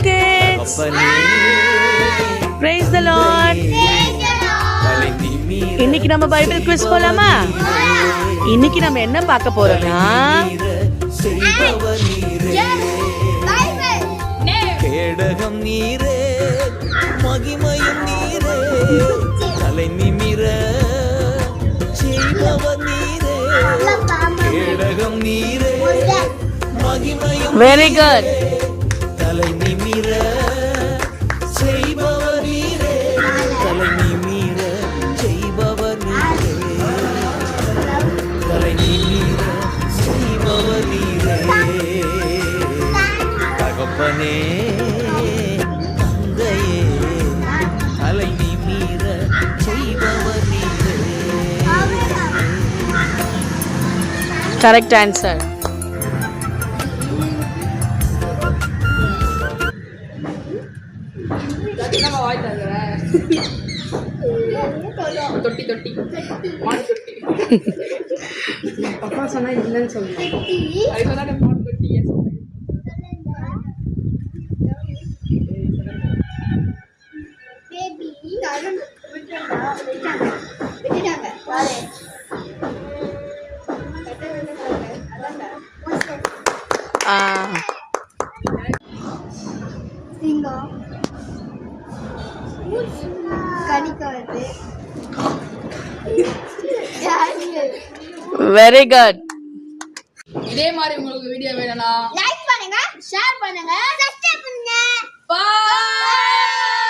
kids. Praise the Lord. இன்னைக்கு நம்ம Bible quiz போலாமா? இன்னைக்கு நம்ம என்ன பார்க்க போறோம்னா கேடகம் நீரே மகிமையும் நீரே தலை நிமிர செய்பவர் நீரே கேடகம் நீரே மகிமையும் வெரி குட் தலை நிமிர செய்பவர் நீரே தலை நிமிர செய்பவர் நீரே தலை நிமிர செய்பவர் நீரே தகப்பனே தந்தையே தலை நிமிர செய்பவர் நீரே. Correct answer. தொட்டி தொட்டி மாடு தொட்டி அப்பா சொன்னா இல்லைன்னு சொல்லுவேன். அது சொன்னா மாடு தொட்டி வெரி குட். இதே மாதிரி உங்களுக்கு வீடியோ வேணும்னா லைக் பண்ணுங்க, ஷேர் பண்ணுங்க, சப்ஸ்கிரைப் பண்ணுங்க. பாய்.